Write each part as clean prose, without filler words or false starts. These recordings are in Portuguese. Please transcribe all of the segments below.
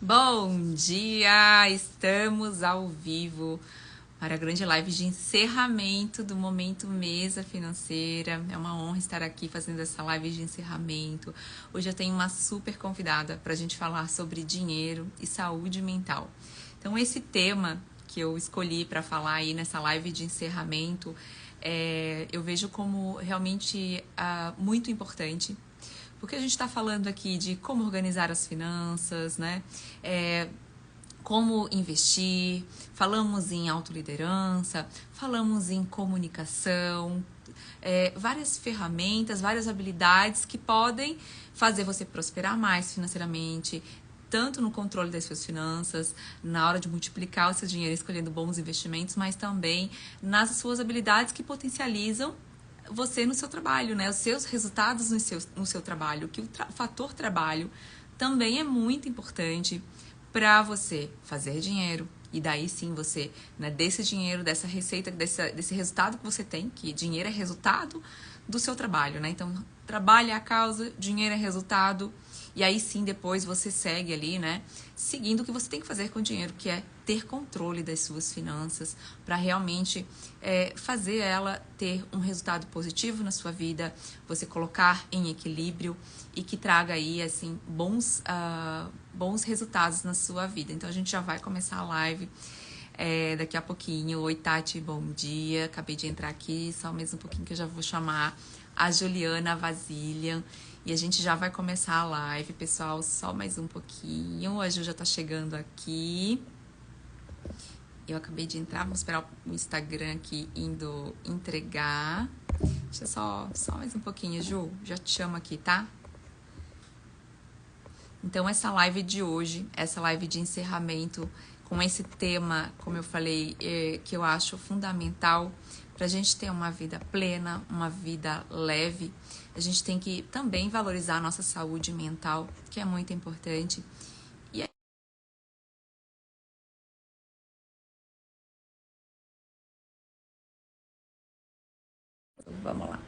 Bom dia! Estamos ao vivo para a grande live de encerramento do Momento Mesa Financeira. É uma honra estar aqui fazendo essa live de encerramento. Hoje eu tenho uma super convidada para a gente falar sobre dinheiro e saúde mental. Então, esse tema que eu escolhi para falar aí nessa live de encerramento, eu vejo como realmente muito importante. Porque a gente está falando aqui de como organizar as finanças, né? Como investir, falamos em autoliderança, falamos em comunicação, várias ferramentas, várias habilidades que podem fazer você prosperar mais financeiramente, tanto no controle das suas finanças, na hora de multiplicar o seu dinheiro escolhendo bons investimentos, mas também nas suas habilidades que potencializam você no seu trabalho, né? Os seus resultados no seu trabalho, que o fator trabalho também é muito importante para você fazer dinheiro. E daí sim você, né, desse dinheiro, dessa receita, desse resultado que você tem, que dinheiro é resultado do seu trabalho, né? Então, trabalho é a causa, dinheiro é resultado. E aí sim, depois você segue ali, né? Seguindo o que você tem que fazer com o dinheiro, que é ter controle das suas finanças, para realmente fazer ela ter um resultado positivo na sua vida, você colocar em equilíbrio e que traga aí, assim, bons resultados na sua vida. Então, a gente já vai começar a live daqui a pouquinho. Oi, Tati, bom dia. Acabei de entrar aqui, só mais um pouquinho que eu já vou chamar a Juliana Vasilian. E a gente já vai começar a live, pessoal, só mais um pouquinho. A Ju já tá chegando aqui. Eu acabei de entrar, vamos esperar o Instagram aqui indo entregar. Deixa só mais um pouquinho, Ju. Já te chamo aqui, tá? Então, essa live de hoje, essa live de encerramento, com esse tema, como eu falei, que eu acho fundamental para a gente ter uma vida plena, uma vida leve, a gente tem que também valorizar a nossa saúde mental, que é muito importante. E aí, vamos lá.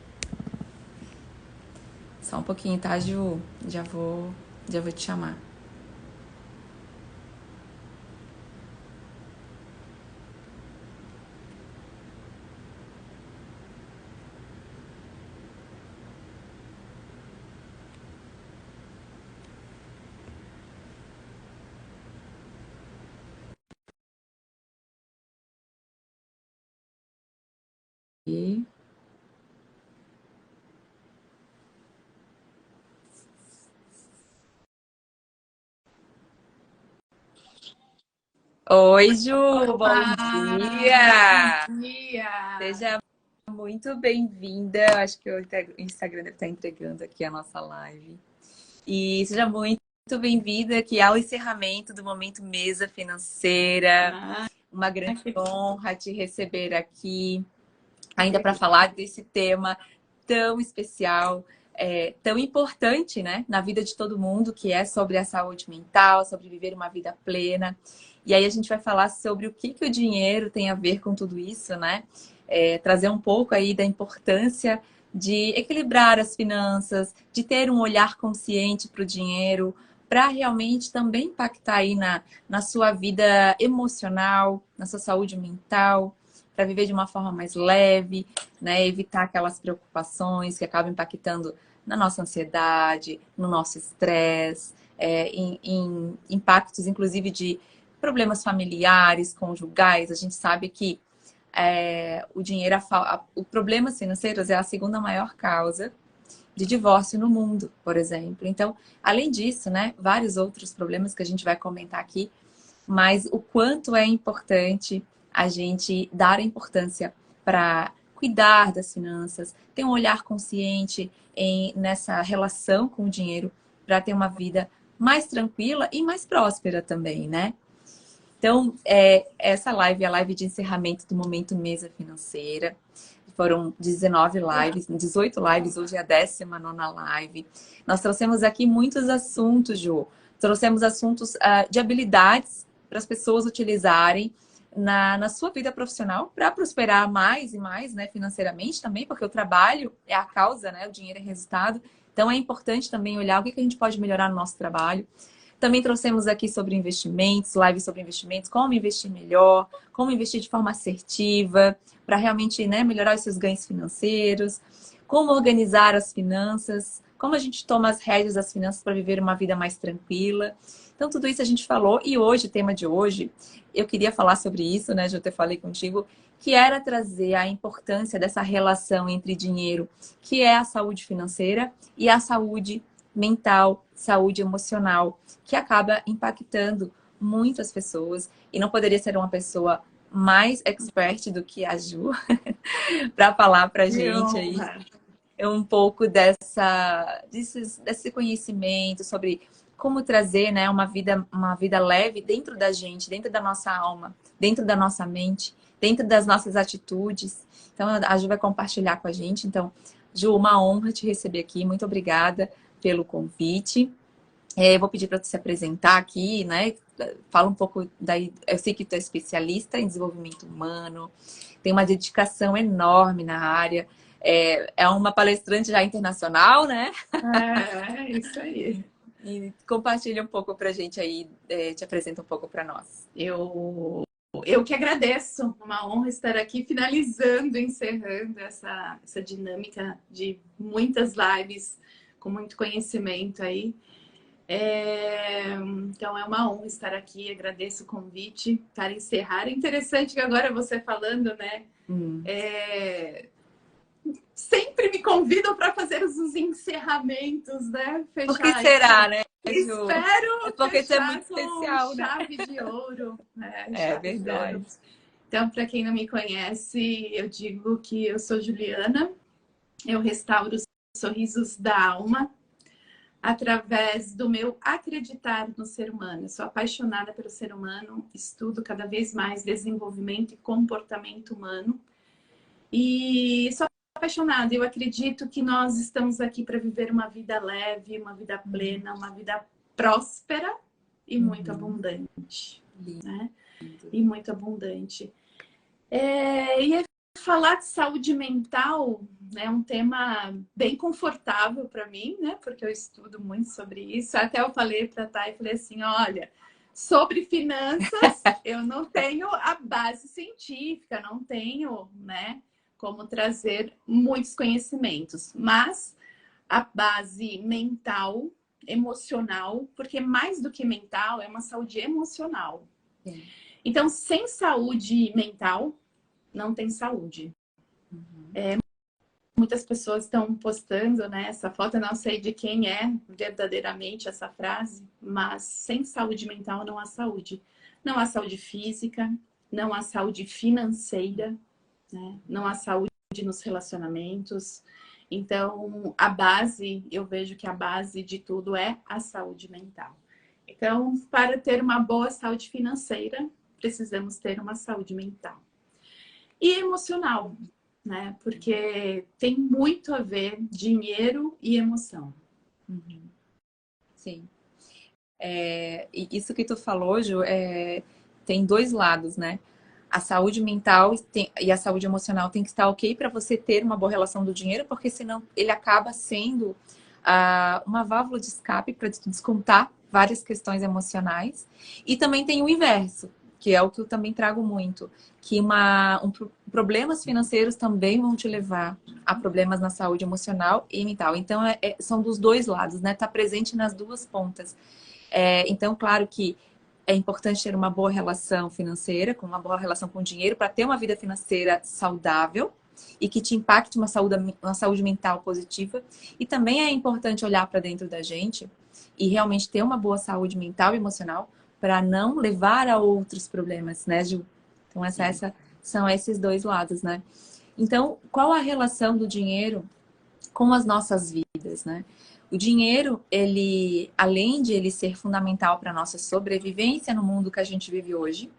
Só um pouquinho, tá, Ju? Já vou te chamar. E... Oi, Ju, bom Bom dia! dia! Seja muito bem-vinda. Acho que o Instagram deve estar entregando aqui a nossa live. E seja muito bem-vinda aqui ao encerramento do Momento Mesa Financeira. Ah, Uma grande que honra te receber aqui, ainda para falar desse tema tão especial, tão importante, né, na vida de todo mundo, que é sobre a saúde mental, sobre viver uma vida plena. E aí a gente vai falar sobre o que o dinheiro tem a ver com tudo isso, né? Trazer um pouco aí da importância de equilibrar as finanças, de ter um olhar consciente para o dinheiro, para realmente também impactar aí na sua vida emocional, na sua saúde mental, para viver de uma forma mais leve, né? Evitar aquelas preocupações que acabam impactando na nossa ansiedade, no nosso estresse, em impactos, inclusive, de problemas familiares, conjugais. A gente sabe que o dinheiro, o problemas financeiros é a segunda maior causa de divórcio no mundo, por exemplo. Então, além disso, né, vários outros problemas que a gente vai comentar aqui, mas o quanto é importante a gente dar importância para cuidar das finanças, ter um olhar consciente nessa relação com o dinheiro, para ter uma vida mais tranquila e mais próspera também, né? Então, essa live é a live de encerramento do Momento Mesa Financeira. Foram 19 lives, 18 lives, hoje é a 19ª live. Nós trouxemos aqui muitos assuntos, Ju. Trouxemos assuntos de habilidades para as pessoas utilizarem na sua vida profissional para prosperar mais e mais, né, financeiramente também, porque o trabalho é a causa, né, o dinheiro é resultado. Então, é importante também olhar o que a gente pode melhorar no nosso trabalho. Também trouxemos aqui sobre investimentos, lives sobre investimentos, como investir melhor, como investir de forma assertiva, para realmente, né, melhorar os seus ganhos financeiros, como organizar as finanças, como a gente toma as rédeas das finanças para viver uma vida mais tranquila. Então, tudo isso a gente falou. E hoje, o tema de hoje, eu queria falar sobre isso, né? Já até falei contigo, que era trazer a importância dessa relação entre dinheiro, que é a saúde financeira, e a saúde mental, saúde emocional, que acaba impactando muitas pessoas. E não poderia ser uma pessoa mais expert do que a Ju para falar para a gente aí um pouco desse conhecimento sobre como trazer, né, uma vida leve dentro da gente, dentro da nossa alma, dentro da nossa mente, dentro das nossas atitudes. Então, a Ju vai compartilhar com a gente. Então, Ju, uma honra te receber aqui. Muito obrigada pelo convite. Eu vou pedir para tu se apresentar aqui, né? Fala um pouco daí. Eu sei que tu é especialista em desenvolvimento humano, tem uma dedicação enorme na área. É uma palestrante já internacional, né? É isso aí. E compartilha um pouco pra gente aí, te apresenta um pouco para nós. Eu que agradeço, uma honra estar aqui finalizando, encerrando essa dinâmica de muitas lives com muito conhecimento aí. Então é uma honra estar aqui, agradeço o convite para encerrar. É interessante que agora você falando, né? Sempre me convidam para fazer os encerramentos, né? Fechar. Por que será, né? Espero porque fechar é muito especial, né? Chave de ouro. É verdade. Então, para quem não me conhece, eu digo que eu sou Juliana. Eu restauro os sorrisos da alma através do meu acreditar no ser humano. Eu sou apaixonada pelo ser humano, estudo cada vez mais desenvolvimento e comportamento humano. E sou apaixonada. Eu acredito que nós estamos aqui para viver uma vida leve, uma vida plena, uma vida próspera e muito abundante. Né? E muito abundante. E falar de saúde mental é um tema bem confortável para mim, né? Porque eu estudo muito sobre isso. Até eu falei para a Thay, falei assim, olha, sobre finanças eu não tenho a base científica, não tenho, né, como trazer muitos conhecimentos, mas a base mental, emocional, porque mais do que mental é uma saúde emocional. Sim. Então, sem saúde mental, não tem saúde. Muitas pessoas estão postando, né, essa foto, eu não sei de quem é verdadeiramente essa frase, mas sem saúde mental não há saúde. Não há saúde física, não há saúde financeira, né? Não há saúde nos relacionamentos. Então, a base, eu vejo que a base de tudo é a saúde mental. Então, para ter uma boa saúde financeira, precisamos ter uma saúde mental. E emocional, né? Porque tem muito a ver dinheiro e emoção. Sim. E isso que tu falou, Ju, tem dois lados, né? A saúde mental e a saúde emocional tem que estar ok para você ter uma boa relação do dinheiro, porque senão ele acaba sendo uma válvula de escape para descontar várias questões emocionais. E também tem o inverso, que é o que eu também trago muito, que problemas financeiros também vão te levar a problemas na saúde emocional e mental. Então, são dos dois lados, né? Tá presente nas duas pontas. Então, claro que é importante ter uma boa relação financeira, com uma boa relação com o dinheiro, para ter uma vida financeira saudável e que te impacte uma saúde mental positiva. E também é importante olhar para dentro da gente e realmente ter uma boa saúde mental e emocional para não levar a outros problemas, né, Ju? Então, são esses dois lados, né? Então, qual a relação do dinheiro com as nossas vidas, né? O dinheiro, além de ele ser fundamental para a nossa sobrevivência no mundo que a gente vive hoje,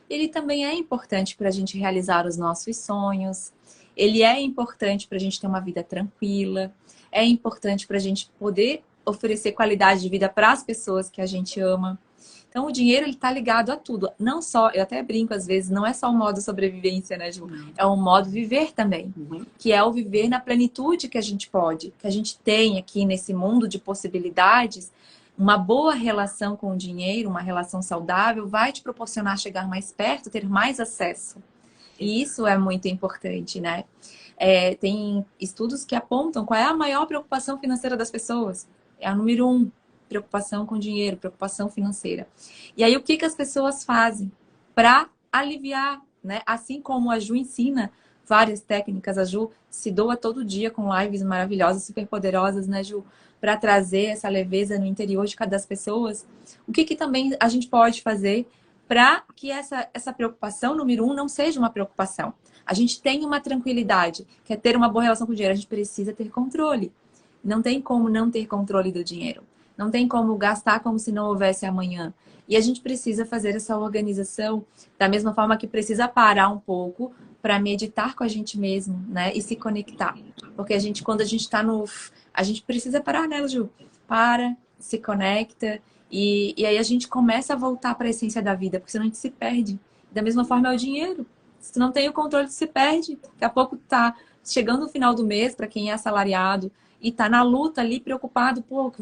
ele também é importante para a gente realizar os nossos sonhos, ele é importante para a gente ter uma vida tranquila, é importante para a gente poder oferecer qualidade de vida para as pessoas que a gente ama. Então, o dinheiro, ele tá ligado a tudo. Não só, eu até brinco às vezes, não é só o modo sobrevivência, né, Ju? É um modo viver também. Que é o viver na plenitude que a gente pode, que a gente tem aqui nesse mundo de possibilidades, Uma boa relação com o dinheiro, uma relação saudável, vai te proporcionar chegar mais perto, ter mais acesso. E isso é muito importante, né? Tem estudos que apontam qual é a maior preocupação financeira das pessoas. É a número 1, preocupação com dinheiro, preocupação financeira. E aí, o que as pessoas fazem para aliviar, né? Assim como a Ju ensina várias técnicas, a Ju se doa todo dia com lives maravilhosas, super poderosas, né, Ju? Para trazer essa leveza no interior de cada das pessoas. O que também a gente pode fazer para que essa preocupação, número 1, não seja uma preocupação? A gente tem uma tranquilidade, que é ter uma boa relação com o dinheiro. A gente precisa ter controle. Não tem como não ter controle do dinheiro. Não tem como gastar como se não houvesse amanhã. E a gente precisa fazer essa organização da mesma forma que precisa parar um pouco para meditar com a gente mesmo, né? E se conectar. Porque quando a gente está no... A gente precisa parar, né, Ju? Para, se conecta. E aí a gente começa a voltar para a essência da vida. Porque senão a gente se perde. Da mesma forma é o dinheiro. Se tu não tem o controle, tu se perde. Daqui a pouco tá chegando no final do mês, para quem é assalariado, e tá na luta ali, preocupado, pô,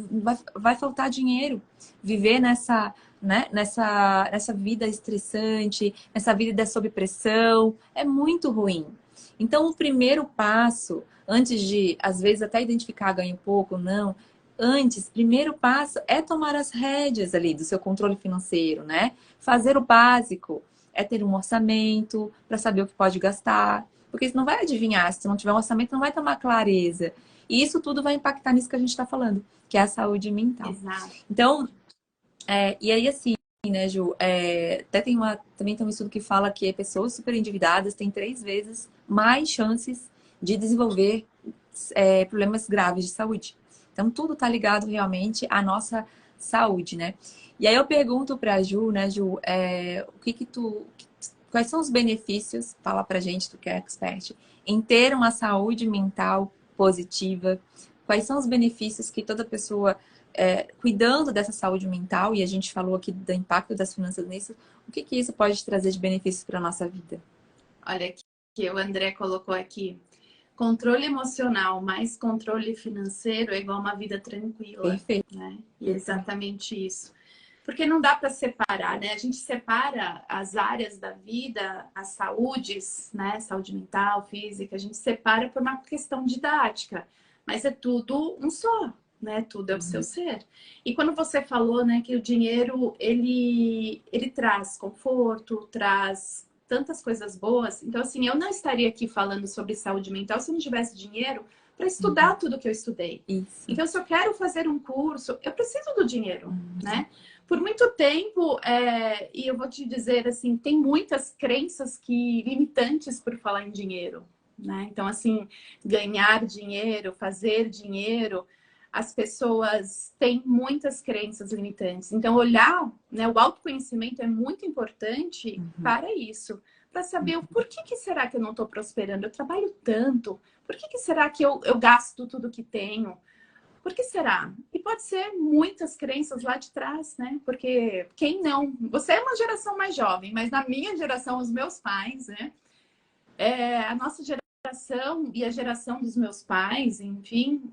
vai faltar dinheiro. Viver nessa, né, nessa vida estressante, nessa vida sob pressão, é muito ruim. Então, o primeiro passo, antes de, às vezes, até identificar ganho pouco ou não, primeiro passo é tomar as rédeas ali do seu controle financeiro, né? Fazer o básico. É ter um orçamento para saber o que pode gastar. Porque você não vai adivinhar, se não tiver um orçamento, não vai tomar clareza. E isso tudo vai impactar nisso que a gente está falando, que é a saúde mental. Exato. Então, e aí assim, né, Ju, também tem um estudo que fala que pessoas super endividadas têm 3 vezes mais chances de desenvolver problemas graves de saúde. Então, tudo está ligado realmente à nossa saúde, né? E aí eu pergunto para a Ju, né, Ju, quais são os benefícios, fala pra gente, tu que é expert, em ter uma saúde mental positiva? Quais são os benefícios que toda pessoa, cuidando dessa saúde mental, e a gente falou aqui do impacto das finanças nisso, o que isso pode trazer de benefícios para a nossa vida? Olha que o André colocou aqui. Controle emocional mais controle financeiro é igual uma vida tranquila. Perfeito. Né? E é exatamente isso. Porque não dá para separar, né? A gente separa as áreas da vida, as saúdes, né? Saúde mental, física, a gente separa por uma questão didática. Mas é tudo um só, né? Tudo é o seu ser. E quando você falou, né, que o dinheiro, ele traz conforto, traz tantas coisas boas. Então, assim, eu não estaria aqui falando sobre saúde mental se eu não tivesse dinheiro para estudar tudo que eu estudei. Isso. Então, se eu quero fazer um curso, eu preciso do dinheiro, né? Por muito tempo, e eu vou te dizer, assim, tem muitas crenças limitantes por falar em dinheiro, né? Então, assim, ganhar dinheiro, fazer dinheiro, as pessoas têm muitas crenças limitantes. Então, olhar, né, o autoconhecimento é muito importante para isso. Para saber o porquê que será que eu não estou prosperando? Eu trabalho tanto. Por que será que eu gasto tudo que tenho? Por que será? E pode ser muitas crenças lá de trás, né? Porque quem não... Você é uma geração mais jovem, mas na minha geração, os meus pais, né? A nossa geração e a geração dos meus pais, enfim,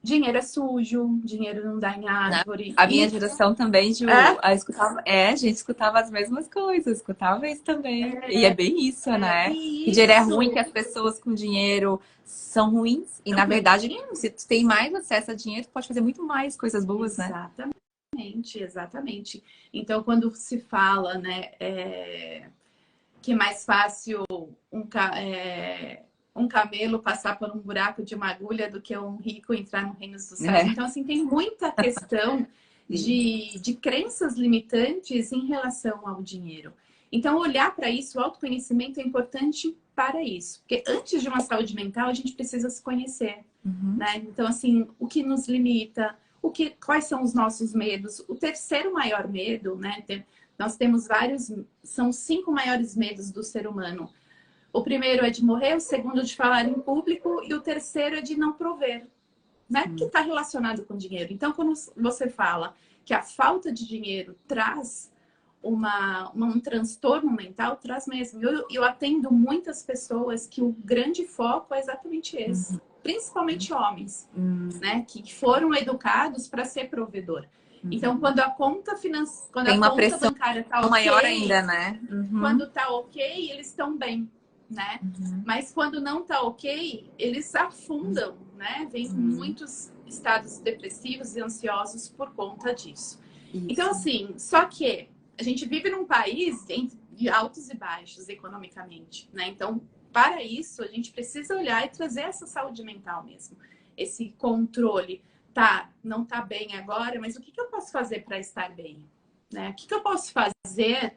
dinheiro é sujo, dinheiro não dá em árvore. A minha geração também, Ju, a gente escutava as mesmas coisas, escutava isso também. E é bem isso, né? Que dinheiro é ruim, que as pessoas com dinheiro são ruins. E, na verdade, se tu tem mais acesso a dinheiro, tu pode fazer muito mais coisas boas, né? Exatamente, exatamente. Então, quando se fala, né, que é mais fácil um camelo passar por um buraco de uma agulha do que um rico entrar no reino dos céus. Então, assim, tem muita questão de crenças limitantes em relação ao dinheiro. Então, olhar para isso, o autoconhecimento é importante para isso. Porque antes de uma saúde mental, a gente precisa se conhecer. Né? Então, assim, o que nos limita, quais são os nossos medos. O terceiro maior medo, né? Nós temos são 5 maiores medos do ser humano. O primeiro é de morrer, o segundo de falar em público e o terceiro é de não prover, né? Que está relacionado com dinheiro. Então, quando você fala que a falta de dinheiro traz um transtorno mental, traz mesmo. Eu atendo muitas pessoas que o grande foco é exatamente esse. principalmente homens, né? Que foram educados para ser provedor. Então, quando a conta Tem uma pressão bancária tá ok, maior ainda, né? quando tá ok, eles estão bem, né? Mas quando não tá ok, eles afundam, né? Vem muitos estados depressivos e ansiosos por conta disso. Isso. Então, assim, só que a gente vive num país de altos e baixos economicamente, né? Então, para isso, a gente precisa olhar e trazer essa saúde mental mesmo. Esse controle. Tá, não tá bem agora, mas o que eu posso fazer para estar bem? Né? O que eu posso fazer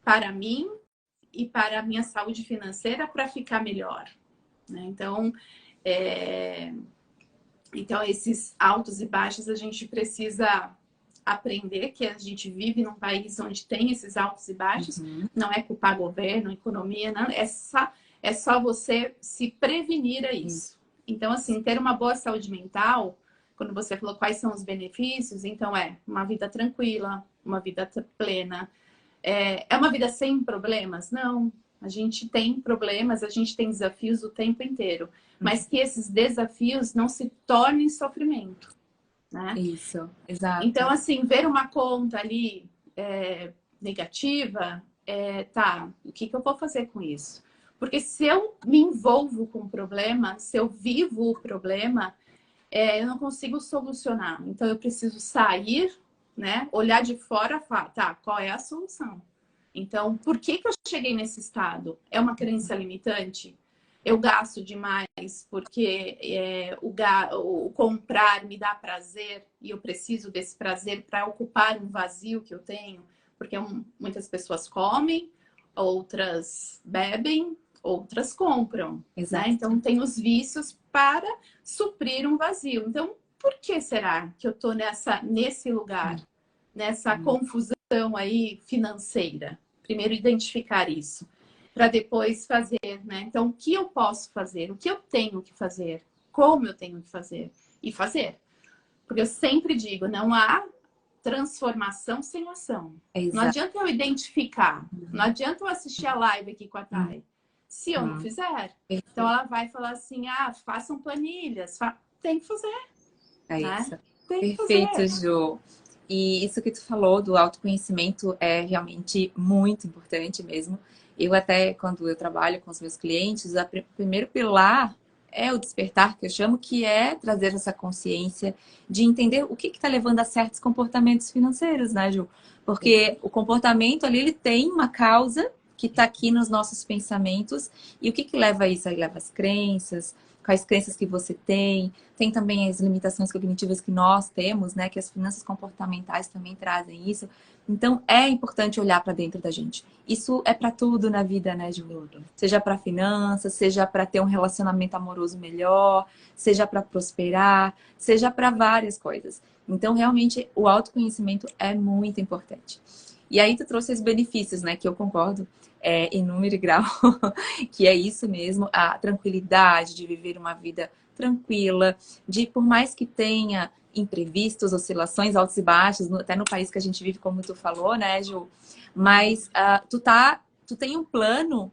para mim e para a minha saúde financeira para ficar melhor? Né? Então, esses altos e baixos a gente precisa aprender que a gente vive num país onde tem esses altos e baixos. Não é culpar governo, economia, não. É só você se prevenir a isso. Então, assim, ter uma boa saúde mental, quando você falou quais são os benefícios, então uma vida tranquila, uma vida plena. É uma vida sem problemas? Não. A gente tem problemas, a gente tem desafios o tempo inteiro. Mas que esses desafios não se tornem sofrimento. Né? Isso, exato. Então, assim, ver uma conta ali negativa, tá, o que eu vou fazer com isso? Porque se eu me envolvo com o problema, se eu vivo o problema, eu não consigo solucionar. Então, eu preciso sair, né? Olhar de fora e falar, tá, qual é a solução? Então, por que eu cheguei nesse estado? É uma crença limitante? Eu gasto demais porque o comprar me dá prazer e eu preciso desse prazer para ocupar um vazio que eu tenho. Porque muitas pessoas comem, outras bebem, outras compram. Né? Então, tem os vícios para suprir um vazio. Então, por que será que eu estou nesse lugar, nessa confusão aí financeira? Primeiro, identificar isso, para depois fazer, né? Então, o que eu posso fazer? O que eu tenho que fazer? Como eu tenho que fazer? E fazer. Porque eu sempre digo, não há transformação sem ação. Não adianta eu identificar, não adianta eu assistir a live aqui com a Thay, se eu não fizer. Então, ela vai falar assim, façam planilhas. Tem que fazer. É né? isso. Tem que Perfeito, fazer. Ju. E isso que tu falou do autoconhecimento é realmente muito importante mesmo. Eu até, quando eu trabalho com os meus clientes, o primeiro pilar é o despertar, que eu chamo, que é trazer essa consciência de entender o que está levando a certos comportamentos financeiros, né, Ju? Porque o comportamento ali, ele tem uma causa que está aqui nos nossos pensamentos. E o que leva a isso? Aí leva as crenças, quais crenças que você tem. Tem também as limitações cognitivas que nós temos, né? Que as finanças comportamentais também trazem isso. Então, é importante olhar para dentro da gente. Isso é para tudo na vida, né, Ju? Seja para finanças, seja para ter um relacionamento amoroso melhor, seja para prosperar, seja para várias coisas. Então, realmente, o autoconhecimento é muito importante. E aí, tu trouxe os benefícios, né? Que eu concordo em número e grau, que é isso mesmo, a tranquilidade de viver uma vida tranquila, de por mais que tenha imprevistos, oscilações altos e baixos, até no país que a gente vive, como tu falou, né, Ju? Mas tu tem um plano,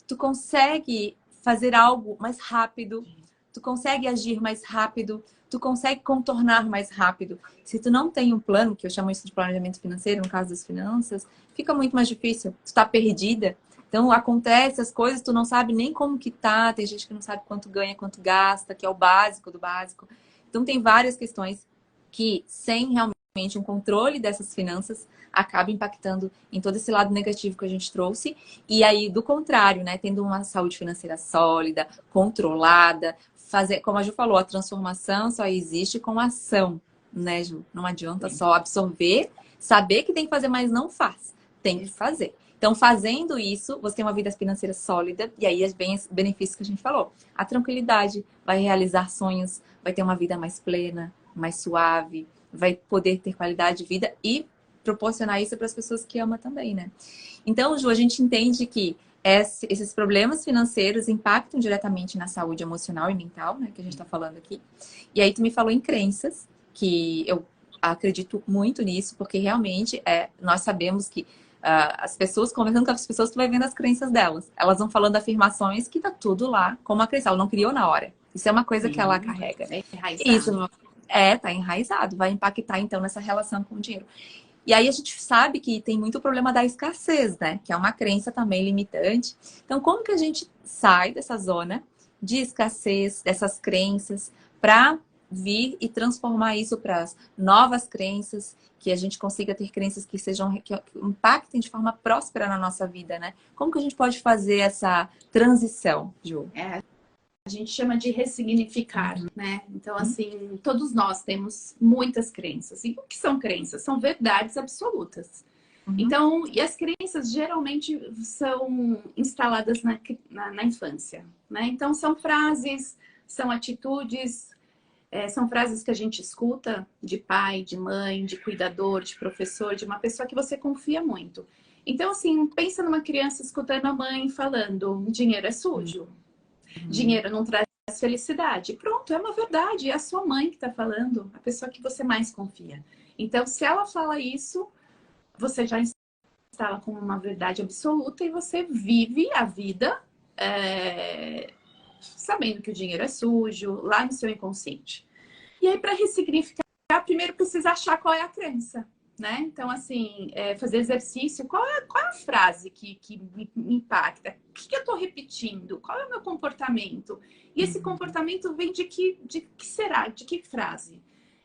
tu consegue fazer algo mais rápido, tu consegue agir mais rápido, tu consegue contornar mais rápido. Se tu não tem um plano, que eu chamo isso de planejamento financeiro, no caso das finanças, fica muito mais difícil. Tu tá perdida. Então, acontece as coisas, tu não sabe nem como que tá. Tem gente que não sabe quanto ganha, quanto gasta, que é o básico do básico. Então, tem várias questões que, sem realmente um controle dessas finanças, acaba impactando em todo esse lado negativo que a gente trouxe. E aí, do contrário, né? Tendo uma saúde financeira sólida, controlada, fazer, como a Ju falou, a transformação só existe com ação, né, Ju? Não adianta só absorver, saber que tem que fazer, mas não faz. Tem que fazer. Então, fazendo isso, você tem uma vida financeira sólida e aí vem os benefícios que a gente falou. A tranquilidade, vai realizar sonhos, vai ter uma vida mais plena, mais suave, vai poder ter qualidade de vida e proporcionar isso para as pessoas que ama também, né? Então, Ju, a gente entende que esses problemas financeiros impactam diretamente na saúde emocional e mental, né? Que a gente está falando aqui. E aí, tu me falou em crenças, que eu acredito muito nisso, porque realmente nós sabemos que as pessoas, conversando com as pessoas, tu vai vendo as crenças delas. Elas vão falando afirmações que tá tudo lá como a crença. Ela não criou na hora. Isso é uma coisa que ela Sim, carrega. é enraizado. Isso tá enraizado, vai impactar então nessa relação com o dinheiro. E aí a gente sabe que tem muito problema da escassez, né? Que é uma crença também limitante. Então, como que a gente sai dessa zona de escassez, dessas crenças, para vir e transformar isso para as novas crenças, que a gente consiga ter crenças que sejam que impactem de forma próspera na nossa vida, né? Como que a gente pode fazer essa transição, Ju? A gente chama de ressignificar, né? Então, assim, todos nós temos muitas crenças. E o que são crenças? São verdades absolutas. Então, e as crenças geralmente são instaladas na infância, né? Então, são frases, são atitudes, são frases que a gente escuta de pai, de mãe, de cuidador, de professor, de uma pessoa que você confia muito. Então, assim, pensa numa criança escutando a mãe falando: dinheiro é sujo. Dinheiro não traz felicidade. Pronto, é uma verdade. É a sua mãe que está falando, a pessoa que você mais confia. Então, se ela fala isso, você já instala como uma verdade absoluta e você vive a vida sabendo que o dinheiro é sujo, lá no seu inconsciente. E aí, para ressignificar, primeiro precisa achar qual é a crença. Né? Então, assim, fazer exercício, qual é a frase que me impacta? O que eu estou repetindo? Qual é o meu comportamento? E esse comportamento vem de que será? De que frase?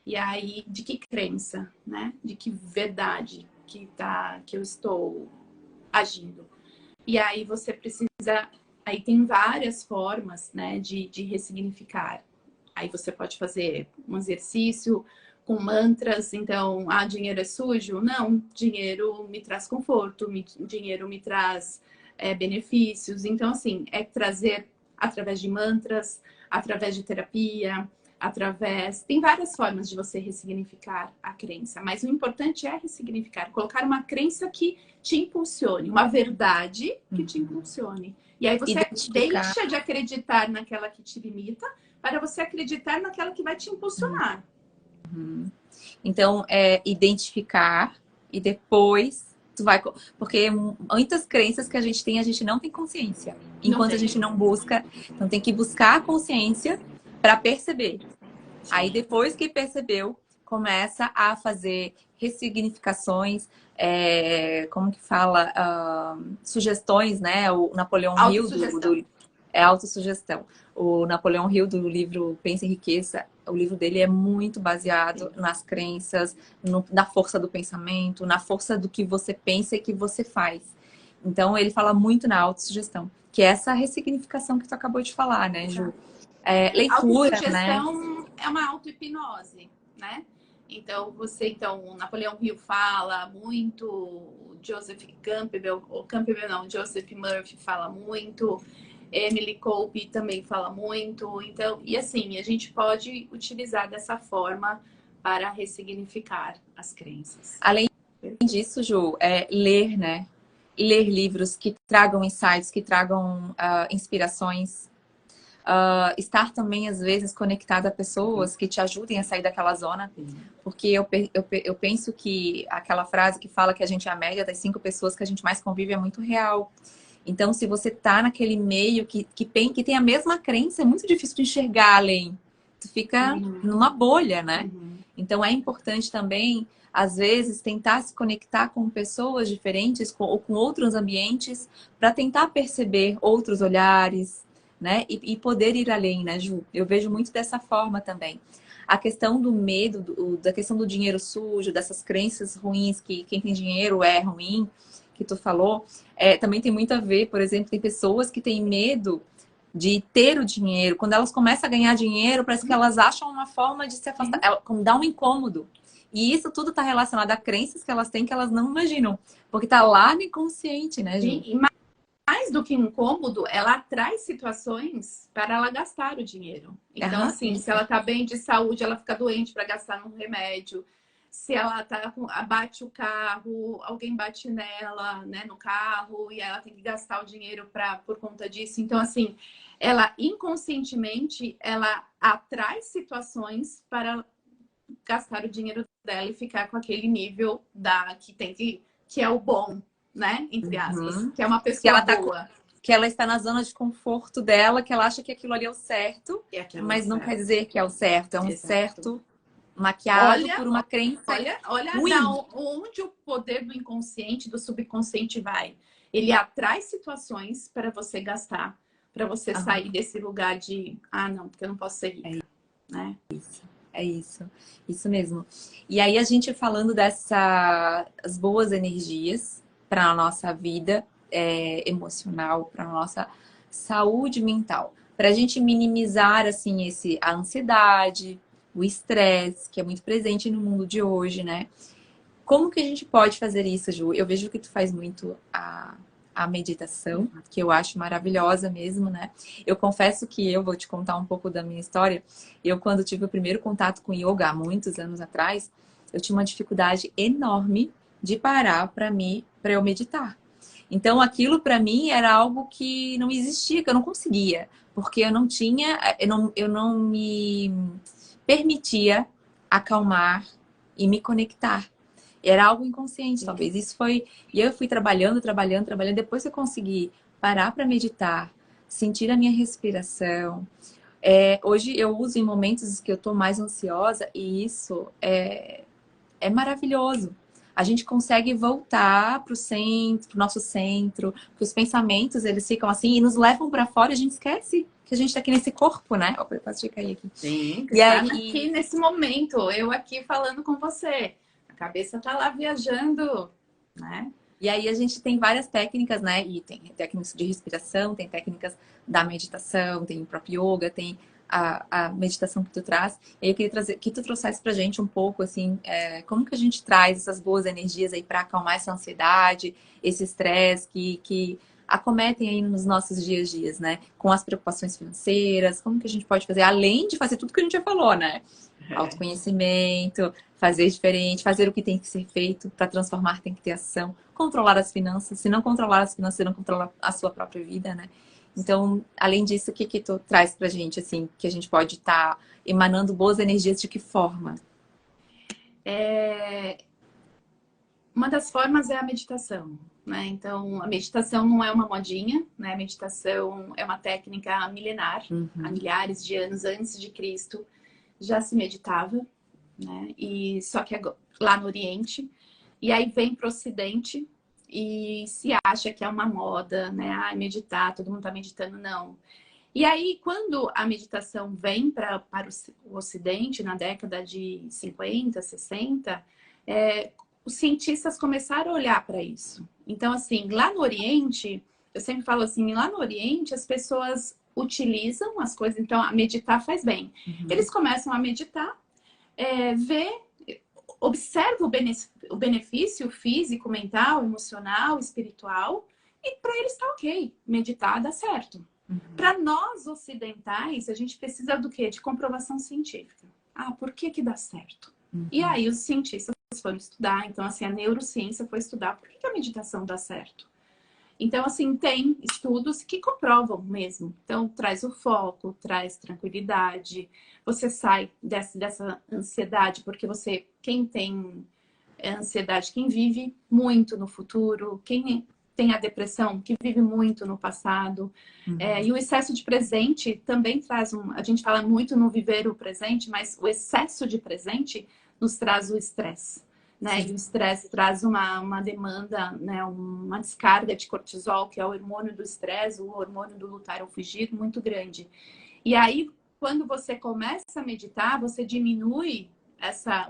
E aí, de que crença? Né? De que verdade que eu estou agindo? E aí você precisa... Aí tem várias formas, né, de ressignificar. Aí você pode fazer um exercício com mantras, então, dinheiro é sujo? Não, dinheiro me traz conforto, dinheiro me traz benefícios. Então, assim, é trazer através de mantras, através de terapia, Tem várias formas de você ressignificar a crença, mas o importante é ressignificar, colocar uma crença que te impulsione, uma verdade que te impulsione. E aí você deixa de acreditar naquela que te limita para você acreditar naquela que vai te impulsionar. Então, identificar e depois tu vai... Porque muitas crenças que a gente não tem consciência. Enquanto a gente não busca. Então, tem que buscar a consciência para perceber. Sim. Aí, depois que percebeu, começa a fazer ressignificações, como que fala? Sugestões, né? O Napoleão Hill é autossugestão. O Napoleão Hill, do livro Pensa em Riqueza, o livro dele é muito baseado nas crenças, na força do pensamento, na força do que você pensa e que você faz. Então, ele fala muito na autossugestão, que é essa ressignificação que tu acabou de falar, né, Ju? Leitura, né? É uma auto-hipnose, né? Então, o Napoleão Hill fala muito, o Joseph Campbell, Joseph Murphy fala muito, Emily Coupe também fala muito. Então, e assim, a gente pode utilizar dessa forma para ressignificar as crenças. Além disso, Ju, ler, né? Ler livros que tragam insights, que tragam inspirações. Estar também, às vezes, conectada a pessoas que te ajudem a sair daquela zona. Porque eu penso que aquela frase que fala que a gente é a média das 5 pessoas que a gente mais convive é muito real. Então, se você tá naquele meio que tem a mesma crença, é muito difícil de enxergar além. Tu fica numa bolha, né? Então, é importante também, às vezes, tentar se conectar com pessoas diferentes ou com outros ambientes para tentar perceber outros olhares, né? E poder ir além, né, Ju? Eu vejo muito dessa forma também. A questão do medo, da questão do dinheiro sujo, dessas crenças ruins que quem tem dinheiro é ruim, que tu falou, também tem muito a ver, por exemplo, tem pessoas que têm medo de ter o dinheiro. Quando elas começam a ganhar dinheiro, parece que elas acham uma forma de se afastar, como dá um incômodo. E isso tudo está relacionado a crenças que elas têm que elas não imaginam, porque está lá no inconsciente, né, Ju? E mais do que um incômodo, ela atrai situações para ela gastar o dinheiro. Então, assim, se ela tá bem de saúde, ela fica doente para gastar num remédio. Se ela bate o carro, alguém bate nela, né, no carro, e ela tem que gastar o dinheiro por conta disso. Então, assim, ela inconscientemente, ela atrai situações para gastar o dinheiro dela e ficar com aquele nível que é o bom, né? Entre aspas, que é uma pessoa boa. que ela está na zona de conforto dela, que ela acha que aquilo ali é o certo, mas não quer dizer que é o certo. É um certo maquiado por uma crença olha ruim. onde o poder do inconsciente, do subconsciente vai. Ele atrai situações para você gastar, para você sair desse lugar de, não, porque eu não posso ser rica, né? É isso mesmo. E aí a gente falando dessas boas energias para a nossa vida emocional, para a nossa saúde mental, para a gente minimizar assim a ansiedade, o estresse, que é muito presente no mundo de hoje, né? Como que a gente pode fazer isso, Ju? Eu vejo que tu faz muito a meditação, que eu acho maravilhosa mesmo, né? Eu confesso que eu vou te contar um pouco da minha história. Eu, quando tive o primeiro contato com yoga, há muitos anos atrás, eu tinha uma dificuldade enorme de parar para eu meditar. Então, aquilo para mim era algo que não existia, que eu não conseguia, porque eu não tinha, eu não me permitia acalmar e me conectar. Era algo inconsciente, talvez. Isso foi. E eu fui trabalhando. Depois eu consegui parar para meditar, sentir a minha respiração. Hoje eu uso em momentos que eu estou mais ansiosa e isso é maravilhoso. A gente consegue voltar para o centro, pro nosso centro, que os pensamentos eles ficam assim e nos levam para fora e a gente esquece que a gente está aqui nesse corpo, né? Opa, eu posso cair aqui. Sim, e aqui nesse momento, eu aqui falando com você. A cabeça tá lá viajando, né? E aí a gente tem várias técnicas, né? E tem técnicas de respiração, tem técnicas da meditação, tem o próprio yoga, tem a meditação que tu traz. E aí eu queria trazer que tu trouxesse pra gente um pouco, assim, como que a gente traz essas boas energias aí para acalmar essa ansiedade, esse estresse que acometem aí nos nossos dias a dias, né? Com as preocupações financeiras, como que a gente pode fazer, além de fazer tudo que a gente já falou, né? Autoconhecimento, fazer diferente, fazer o que tem que ser feito para transformar, tem que ter ação, controlar as finanças. Se não controlar as finanças, você não controla a sua própria vida, né? Então, além disso, o que tu traz pra gente, assim, que a gente pode estar emanando boas energias de que forma? Uma das formas é a meditação, né? Então, a meditação não é uma modinha, né? A meditação é uma técnica milenar, há milhares de anos antes de Cristo já se meditava, né? E só que lá no Oriente, e aí vem para o Ocidente e se acha que é uma moda, né? Meditar, todo mundo está meditando, não. E aí, quando a meditação vem para o Ocidente, na década de 50, 60, os cientistas começaram a olhar para isso. Então, assim, lá no Oriente, eu sempre falo assim, lá no Oriente as pessoas utilizam as coisas, então a meditar faz bem. Eles começam a meditar, observa o benefício físico, mental, emocional, espiritual, e para eles está ok, meditar dá certo. Para nós ocidentais, a gente precisa do quê? De comprovação científica. Por que dá certo? E aí os cientistas foram estudar, então assim, a neurociência foi estudar por que a meditação dá certo. Então, assim, tem estudos que comprovam mesmo. Então, traz o foco, traz tranquilidade, você sai dessa ansiedade, porque quem tem ansiedade, quem vive muito no futuro, quem tem a depressão, que vive muito no passado. E o excesso de presente também traz a gente fala muito no viver o presente, mas o excesso de presente nos traz o estresse. Né? E o estresse traz uma demanda, né? Uma descarga de cortisol, que é o hormônio do estresse, o hormônio do lutar ou fugir, muito grande. E aí, quando você começa a meditar, você diminui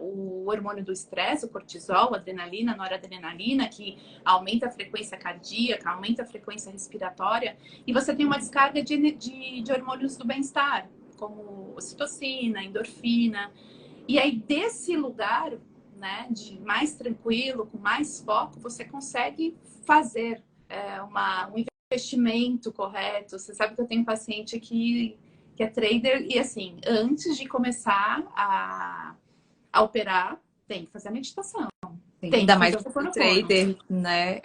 o hormônio do estresse, o cortisol, a adrenalina, a noradrenalina, que aumenta a frequência cardíaca, aumenta a frequência respiratória, e você tem uma descarga de hormônios do bem-estar, como ocitocina, endorfina. E aí, desse lugar, né, de mais tranquilo, com mais foco, você consegue fazer um investimento correto. Você sabe que eu tenho um paciente que é trader e, assim, antes de começar a operar, tem que fazer a meditação. Ainda mais o trader, né?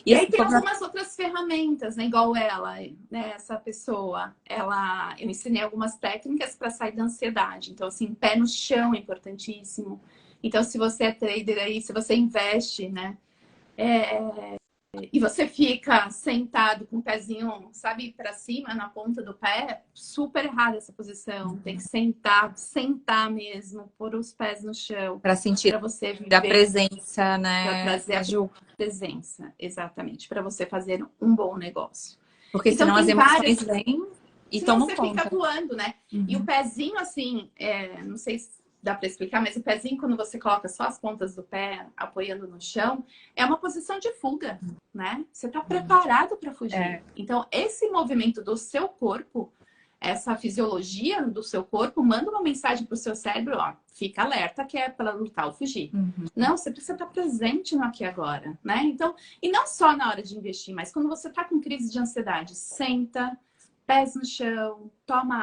E aí tem algumas outras ferramentas, né? Igual ela, né? Essa pessoa, eu ensinei algumas técnicas para sair da ansiedade. Então, assim, pé no chão é importantíssimo. Então, se você é trader aí, se você investe, né? e você fica sentado com o pezinho, sabe, para cima, na ponta do pé, super errada essa posição. Tem que sentar mesmo, pôr os pés no chão. Para sentir para você a viver, presença, para né, trazer a Ju? presença, exatamente, para você fazer um bom negócio. Porque Então senão as tem emoções várias, vêm e senão tomam você fica conta. voando, né? E o pezinho, assim, não sei se dá para explicar, mas o pezinho, quando você coloca só as pontas do pé apoiando no chão, é uma posição de fuga, né? Você está preparado para fugir. Então, esse movimento do seu corpo, essa fisiologia do seu corpo, manda uma mensagem para o seu cérebro, ó, fica alerta que é para lutar ou fugir. Não, você precisa estar presente no aqui e agora, né? Então, e não só na hora de investir, mas quando você está com crise de ansiedade, senta, pés no chão, toma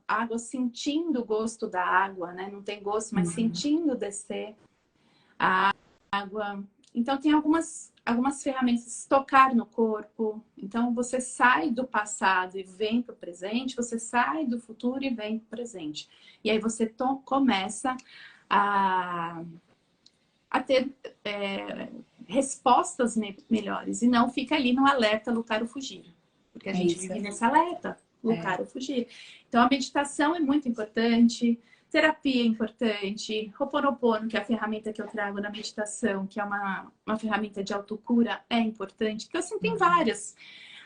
água sentindo o gosto da água, né? Não tem gosto, mas sentindo descer a água. Então, tem algumas ferramentas, tocar no corpo. Então, você sai do passado e vem para o presente, você sai do futuro e vem para o presente. E aí você começa a ter respostas melhores e não fica ali no alerta, lutar ou fugir. Porque a gente vive nesse alerta, lutar ou fugir. Então, a meditação é muito importante, terapia é importante, Ho'oponopono, que é a ferramenta que eu trago na meditação, que é uma ferramenta de autocura, é importante, porque assim, tem várias.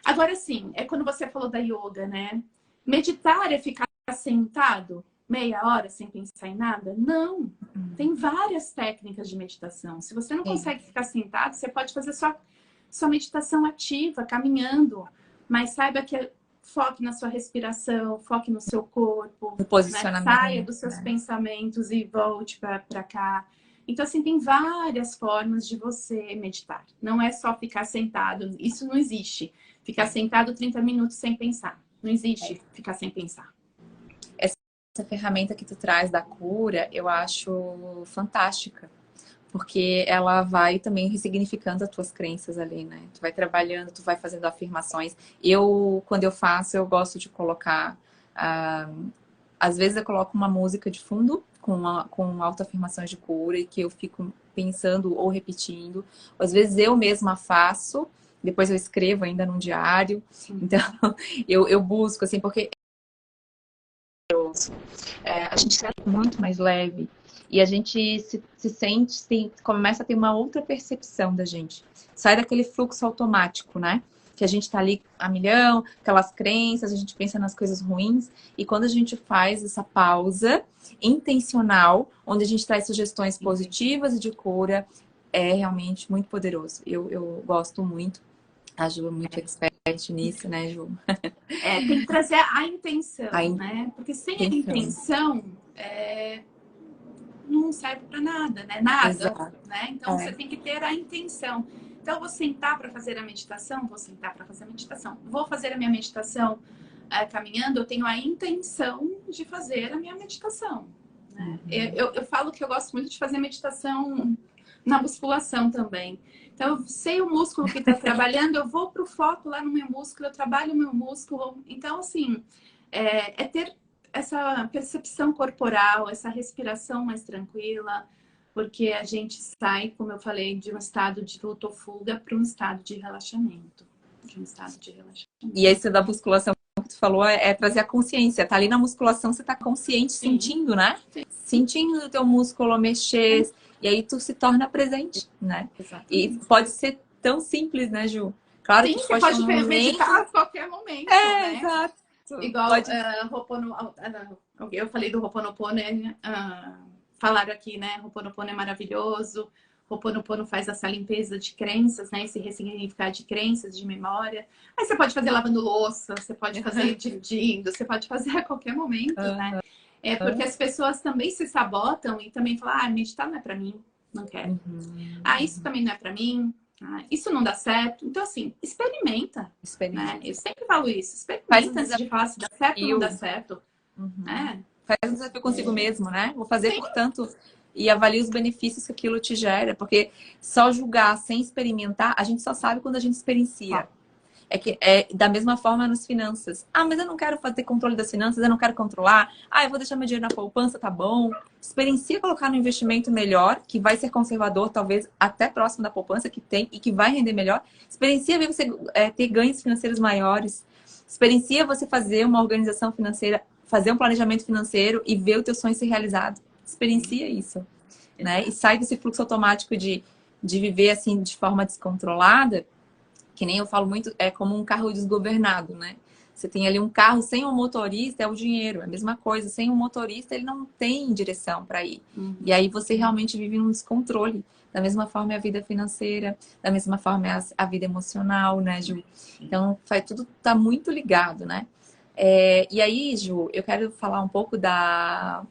Agora, sim, é quando você falou da yoga, né? Meditar é ficar sentado meia hora sem pensar em nada? Não. Tem várias técnicas de meditação. Se você não consegue ficar sentado, você pode fazer sua meditação ativa, caminhando. Mas saiba que foque na sua respiração, foque no seu corpo. No posicionamento. Né? Saia dos seus pensamentos e volte para cá. Então, assim, tem várias formas de você meditar. Não é só ficar sentado. Isso não existe. Ficar sentado 30 minutos sem pensar. Não existe ficar sem pensar. Essa ferramenta que tu traz da cura, eu acho fantástica. Porque ela vai também ressignificando as tuas crenças ali, né? Tu vai trabalhando, tu vai fazendo afirmações. Quando eu faço, eu gosto de colocar... às vezes eu coloco uma música de fundo com autoafirmações de cura e que eu fico pensando ou repetindo. Às vezes eu mesma faço, depois eu escrevo ainda num diário. Então, eu busco, assim, porque a gente se sente muito mais leve. E a gente se sente, começa a ter uma outra percepção da gente. Sai daquele fluxo automático, né? Que a gente tá ali a milhão, aquelas crenças, a gente pensa nas coisas ruins. E quando a gente faz essa pausa intencional, onde a gente traz sugestões positivas e de cura, é realmente muito poderoso. Eu gosto muito. A Ju é muito expert nisso, né, Ju? Tem que trazer a intenção, né? Porque sem a intenção... não serve para nada, né? Nada, exato. Né? Então, você tem que ter a intenção. Então, eu vou sentar para fazer a meditação, vou sentar para fazer a meditação. Vou fazer a minha meditação caminhando, eu tenho a intenção de fazer a minha meditação. Né? Eu falo que eu gosto muito de fazer meditação na musculação também. Então, eu sei o músculo que está trabalhando, eu vou para o foco lá no meu músculo, eu trabalho o meu músculo. Então, assim, ter essa percepção corporal, essa respiração mais tranquila, porque a gente sai, como eu falei, de um estado de luta ou fuga para um estado de relaxamento. E esse da musculação que tu falou é trazer a consciência. Tá ali na musculação, você tá consciente, sentindo, né? Sim. Sentindo o teu músculo mexer. Sim. E aí tu se torna presente, né? Exatamente. E pode ser tão simples, né, Ju? Claro sim, que você pode meditar a qualquer momento, né? Exato. Igual eu falei do Ho'oponopono, falaram aqui, né? Ho'oponopono é maravilhoso. Ho'oponopono faz essa limpeza de crenças, né? Esse ressignificar de crenças, de memória. Aí você pode fazer lavando louça, você pode fazer dirigindo, você pode fazer a qualquer momento, né? Porque as pessoas também se sabotam e também falam, meditar não é pra mim, não quero. Isso também não é pra mim. Isso não dá certo. Então, assim, experimenta. Né? Eu sempre falo isso. Experimenta antes de falar se dá certo ou não dá certo. Faz um desafio consigo mesmo, né? Vou fazer, portanto, e avalie os benefícios que aquilo te gera. Porque só julgar sem experimentar, a gente só sabe quando a gente experiencia. É da mesma forma nas finanças. Ah, mas eu não quero ter controle das finanças, eu não quero controlar. Ah, eu vou deixar meu dinheiro na poupança, tá bom. Experiencia colocar no investimento melhor, que vai ser conservador, talvez até próximo da poupança que tem e que vai render melhor. Experiencia ver você ter ganhos financeiros maiores. Experiencia você fazer uma organização financeira, fazer um planejamento financeiro e ver o teu sonho ser realizado. Experiencia isso, né? E sai desse fluxo automático de viver assim de forma descontrolada, que nem eu falo muito, é como um carro desgovernado, né? Você tem ali um carro sem um motorista, é o dinheiro, é a mesma coisa. Sem um motorista, ele não tem direção para ir. E aí você realmente vive num descontrole. Da mesma forma é a vida financeira, da mesma forma é a vida emocional, né, Ju? Então, tudo tá muito ligado, né? E aí, Ju, eu quero falar um pouco da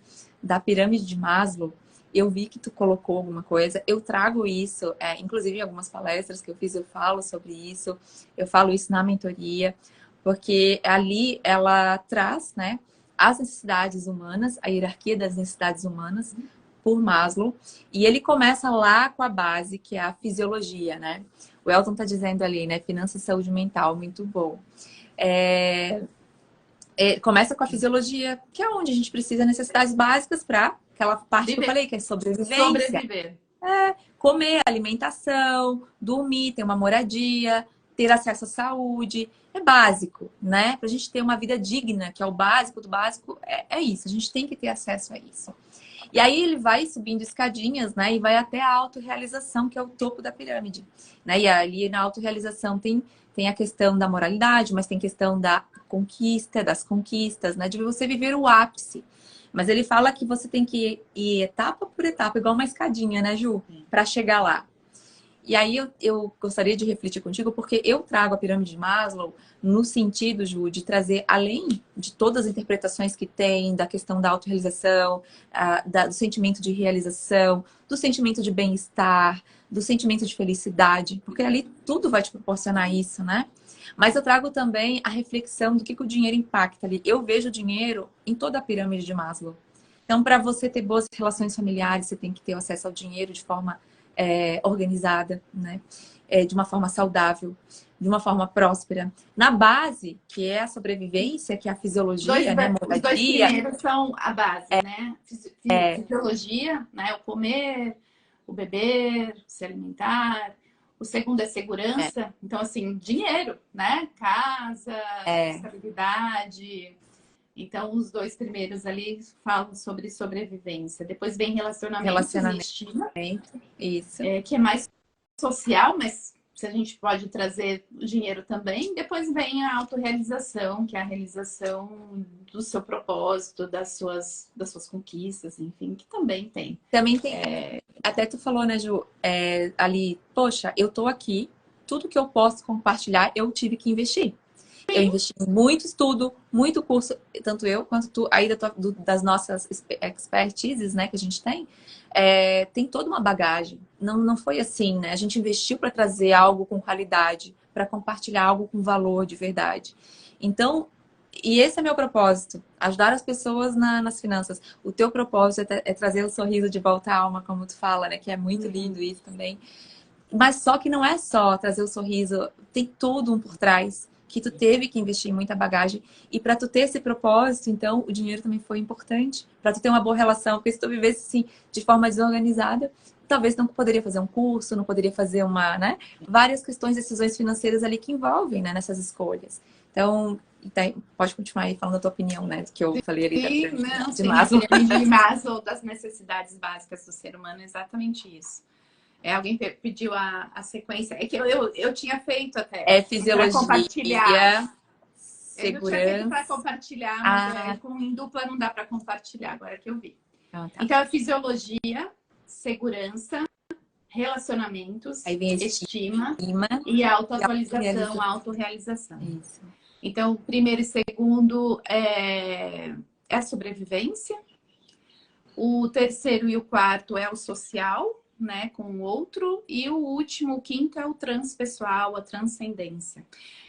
pirâmide de Maslow. Eu vi que tu colocou alguma coisa, eu trago isso, inclusive em algumas palestras que eu fiz, eu falo sobre isso, eu falo isso na mentoria, porque ali ela traz, né, as necessidades humanas, a hierarquia das necessidades humanas por Maslow, e ele começa lá com a base, que é a fisiologia, né? O Elton tá dizendo ali, né, finanças e saúde mental, muito bom. Começa com a fisiologia, que é onde a gente precisa de necessidades básicas para aquela parte que eu falei, que é sobrevivência. Sobreviver. Comer, alimentação, dormir, ter uma moradia, ter acesso à saúde. É básico, né? Pra gente ter uma vida digna, que é o básico do básico, é isso. A gente tem que ter acesso a isso. E aí ele vai subindo escadinhas, né? E vai até a autorrealização, que é o topo da pirâmide. Né? E ali na autorrealização tem a questão da moralidade, mas tem questão da conquista, das conquistas, né? De você viver o ápice. Mas ele fala que você tem que ir etapa por etapa, igual uma escadinha, né, Ju? Para chegar lá. E aí eu gostaria de refletir contigo, porque eu trago a pirâmide de Maslow no sentido, Ju, de trazer, além de todas as interpretações que tem, da questão da autorrealização, do sentimento de realização, do sentimento de bem-estar, do sentimento de felicidade, porque ali tudo vai te proporcionar isso, né? Mas eu trago também a reflexão do que o dinheiro impacta ali. Eu vejo o dinheiro em toda a pirâmide de Maslow. Então, para você ter boas relações familiares, você tem que ter acesso ao dinheiro de forma organizada, né? De uma forma saudável, de uma forma próspera. Na base, que é a sobrevivência, que é a fisiologia, né? Os dois primeiros são a base, né? Fisiologia, né? O comer, o beber, se alimentar. O segundo é segurança. Então, assim, dinheiro, né? Casa, estabilidade. Então, os dois primeiros ali falam sobre sobrevivência. Depois vem relacionamento e estima. Isso. Que é mais social, mas se a gente pode trazer o dinheiro também. Depois vem a autorrealização, que é a realização do seu propósito, das suas conquistas, enfim, que também tem. Também tem. Até tu falou, né, Ju, ali, poxa, eu tô aqui, tudo que eu posso compartilhar, eu tive que investir. Eu investi em muito estudo, muito curso, tanto eu quanto tu, aí das nossas expertises, né, que a gente tem, tem toda uma bagagem. Não foi assim, né? A gente investiu para trazer algo com qualidade, para compartilhar algo com valor de verdade. Então, e esse é meu propósito, ajudar as pessoas nas finanças. O teu propósito é trazer o sorriso de volta à alma, como tu fala, né? Que é muito lindo isso também. Mas só que não é só trazer o sorriso, tem todo um por trás que tu teve que investir em muita bagagem. E para tu ter esse propósito, então, o dinheiro também foi importante. Para tu ter uma boa relação, porque se tu vivesse assim, de forma desorganizada, talvez não poderia fazer um curso, não poderia fazer né? Várias questões, decisões financeiras ali que envolvem, né, nessas escolhas. Então, pode continuar aí falando a tua opinião, né? Do que eu falei ali da pirâmide de Maslow. A pirâmide de Maslow das necessidades básicas do ser humano é exatamente isso. Alguém pediu a sequência. É que eu tinha feito até. Fisiologia, compartilhar. segurança. Eu tinha feito para compartilhar, mas em dupla não dá para compartilhar, agora que eu vi. Tá. Então, é fisiologia, segurança, relacionamentos, aí vem estima e autoatualização, autorrealização. Isso. Então, o primeiro e segundo é a sobrevivência. O terceiro e o quarto é o social, né, com o outro, e o último, o quinto, é o transpessoal, a transcendência.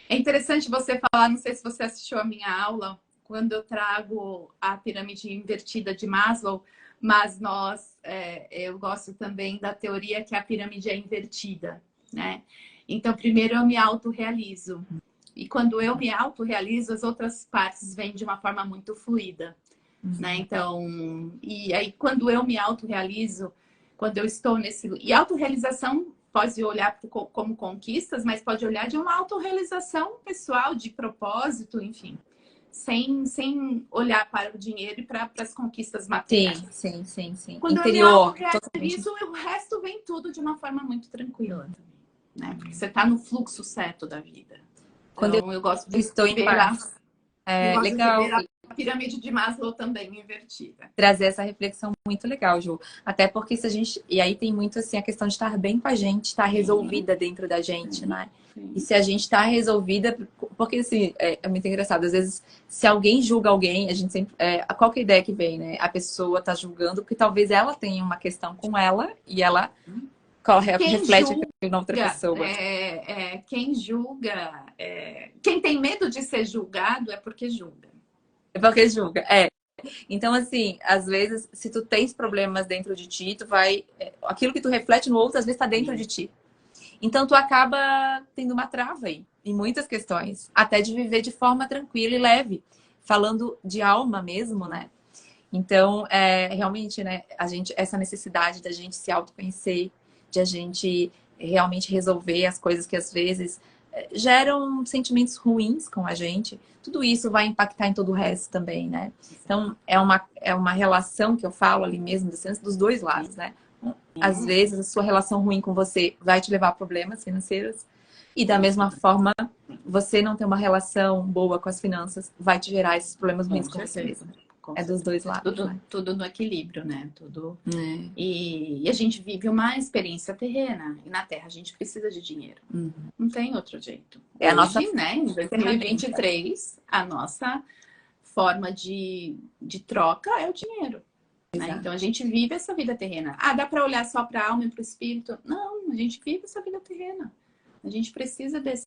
É interessante você falar, não sei se você assistiu a minha aula, quando eu trago a pirâmide invertida de Maslow, mas eu gosto também da teoria que a pirâmide é invertida, né? Então, primeiro eu me autorrealizo. E quando eu me autorrealizo, as outras partes vêm de uma forma muito fluida, né? Então, e aí quando eu me autorrealizo, quando eu estou nesse... E autorrealização pode olhar como conquistas, mas pode olhar de uma autorrealização pessoal, de propósito, enfim. Sem olhar para o dinheiro e para as conquistas materiais. Sim. Quando Interior, eu me autorrealizo, o resto vem tudo de uma forma muito tranquila também, né? Porque você está no fluxo certo da vida. Quando Então, eu gosto de estou em ver paz. Legal. a pirâmide de Maslow também invertida. Trazer essa reflexão muito legal, Ju. Até porque se a gente... E aí tem muito assim a questão de estar bem com a gente, estar resolvida dentro da gente, né? E se a gente está resolvida... Porque assim, é muito engraçado. Às vezes, se alguém julga alguém, a gente sempre... qualquer ideia que vem, né? A pessoa tá julgando porque talvez ela tenha uma questão com ela e ela reflete aquilo na outra pessoa. Quem julga... Quem tem medo de ser julgado é porque julga. É porque julga, Então, assim, às vezes, se tu tens problemas dentro de ti, tu vai... Aquilo que tu reflete no outro, às vezes, tá dentro de ti. Então, tu acaba tendo uma trava aí, em muitas questões. Até de viver de forma tranquila e leve. Falando de alma mesmo, né? Então, realmente, né? Essa necessidade da gente se autoconhecer, de a gente realmente resolver as coisas que, às vezes, geram sentimentos ruins com a gente. Tudo isso vai impactar em todo o resto também, né? Então, é uma relação que eu falo ali mesmo, dos dois lados, né? Às vezes, a sua relação ruim com você vai te levar a problemas financeiros. E da mesma forma, você não ter uma relação boa com as finanças vai te gerar esses problemas ruins com você mesmo. É dos dois lados. Tudo no equilíbrio, né? Tudo. E a gente vive uma experiência terrena. E na Terra a gente precisa de dinheiro. Não tem outro jeito. É a nossa, né? Em 2023, a nossa forma de troca é o dinheiro. Né? Então a gente vive essa vida terrena. Dá para olhar só para a alma e para o espírito? Não, a gente vive essa vida terrena. A gente precisa dessa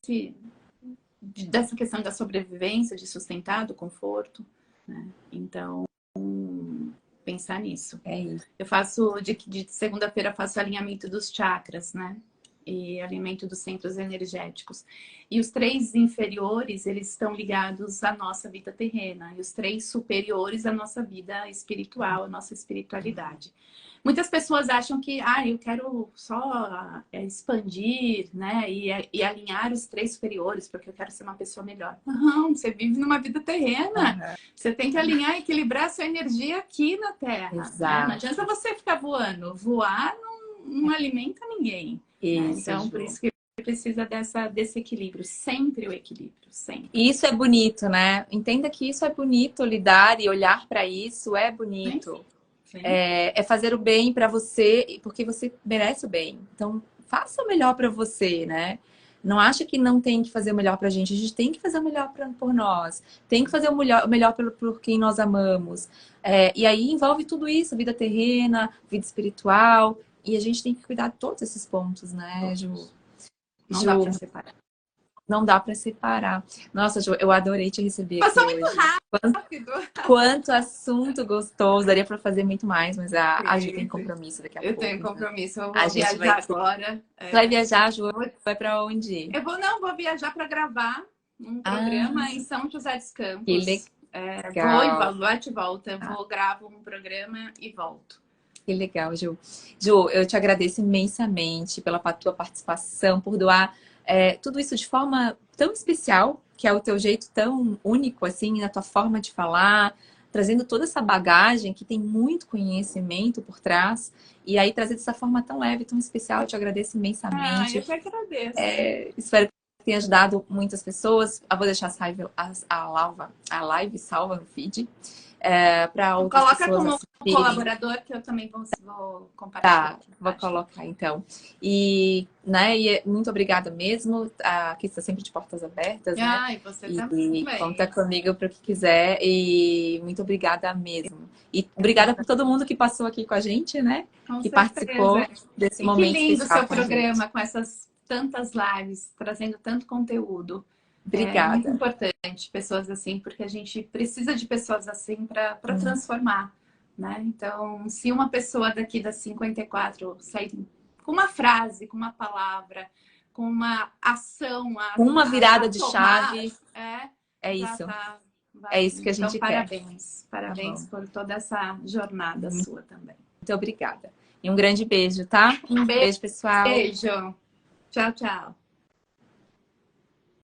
questão da sobrevivência, de sustentar, do conforto. Né? Então, pensar nisso. É isso. Eu faço, de segunda-feira, faço alinhamento dos chakras, né? E alinhamento dos centros energéticos. E os 3 inferiores, eles estão ligados à nossa vida terrena. E os 3 superiores à nossa vida espiritual, à nossa espiritualidade. Muitas pessoas acham que, eu quero só expandir, né? E alinhar os 3 superiores, porque eu quero ser uma pessoa melhor. Não, você vive numa vida terrena. Você tem que alinhar e equilibrar a sua energia aqui na Terra. Né? Não adianta você ficar voando. Voar não alimenta ninguém. Isso, então, por isso que precisa desse equilíbrio. Sempre o equilíbrio, sempre. E isso é bonito, né? Entenda que isso é bonito, lidar e olhar para isso é bonito. Sim. É fazer o bem para você, porque você merece o bem. Então, faça o melhor para você, né? Não acha que não tem que fazer o melhor pra gente. A gente tem que fazer o melhor por nós. Tem que fazer o melhor por quem nós amamos. E aí envolve tudo isso, vida terrena, vida espiritual. E a gente tem que cuidar de todos esses pontos, né, Ju? Não dá pra separar. Não dá pra separar. Nossa, Ju, eu adorei te receber Passou aqui muito hoje. rápido. Quanto assunto gostoso. Daria pra fazer muito mais, mas a Ju tem compromisso daqui a pouco. Eu tenho compromisso. Eu A vou gente viajar agora. Vai viajar, Ju? Vai pra onde? Eu vou viajar pra gravar um programa em São José dos Campos. Que legal. Vou e volta. Vou gravo um programa e volto. Que legal, Ju. Ju, eu te agradeço imensamente pela tua participação, por doar tudo isso de forma tão especial, que é o teu jeito tão único, assim, na tua forma de falar, trazendo toda essa bagagem que tem muito conhecimento por trás, e aí trazer dessa forma tão leve, tão especial. Eu te agradeço imensamente. Eu que agradeço. Espero que tenha ajudado muitas pessoas. Eu vou deixar a live salva no feed. Para outras Coloca pessoas como assistirem. Colaborador, que eu também vou compartilhar. Tá, vou colocar então. E muito obrigada mesmo. Aqui está sempre de portas abertas, né? E você também. Conta comigo para o que quiser. E muito obrigada mesmo. E obrigada por todo mundo que passou aqui com a gente, né? Com que certeza. Participou desse momento. Que lindo o seu programa com essas tantas lives, trazendo tanto conteúdo. Obrigada. É muito importante pessoas assim, porque a gente precisa de pessoas assim para transformar, né? Então, se uma pessoa daqui das 54 sair com uma frase, com uma palavra, com uma ação, com uma virada de tomar, chave. É isso. Tá é isso que a gente então, quer. Parabéns. Parabéns por toda essa jornada sua também. Muito obrigada. E um grande beijo, tá? Um beijo pessoal. Beijo. Tchau, tchau.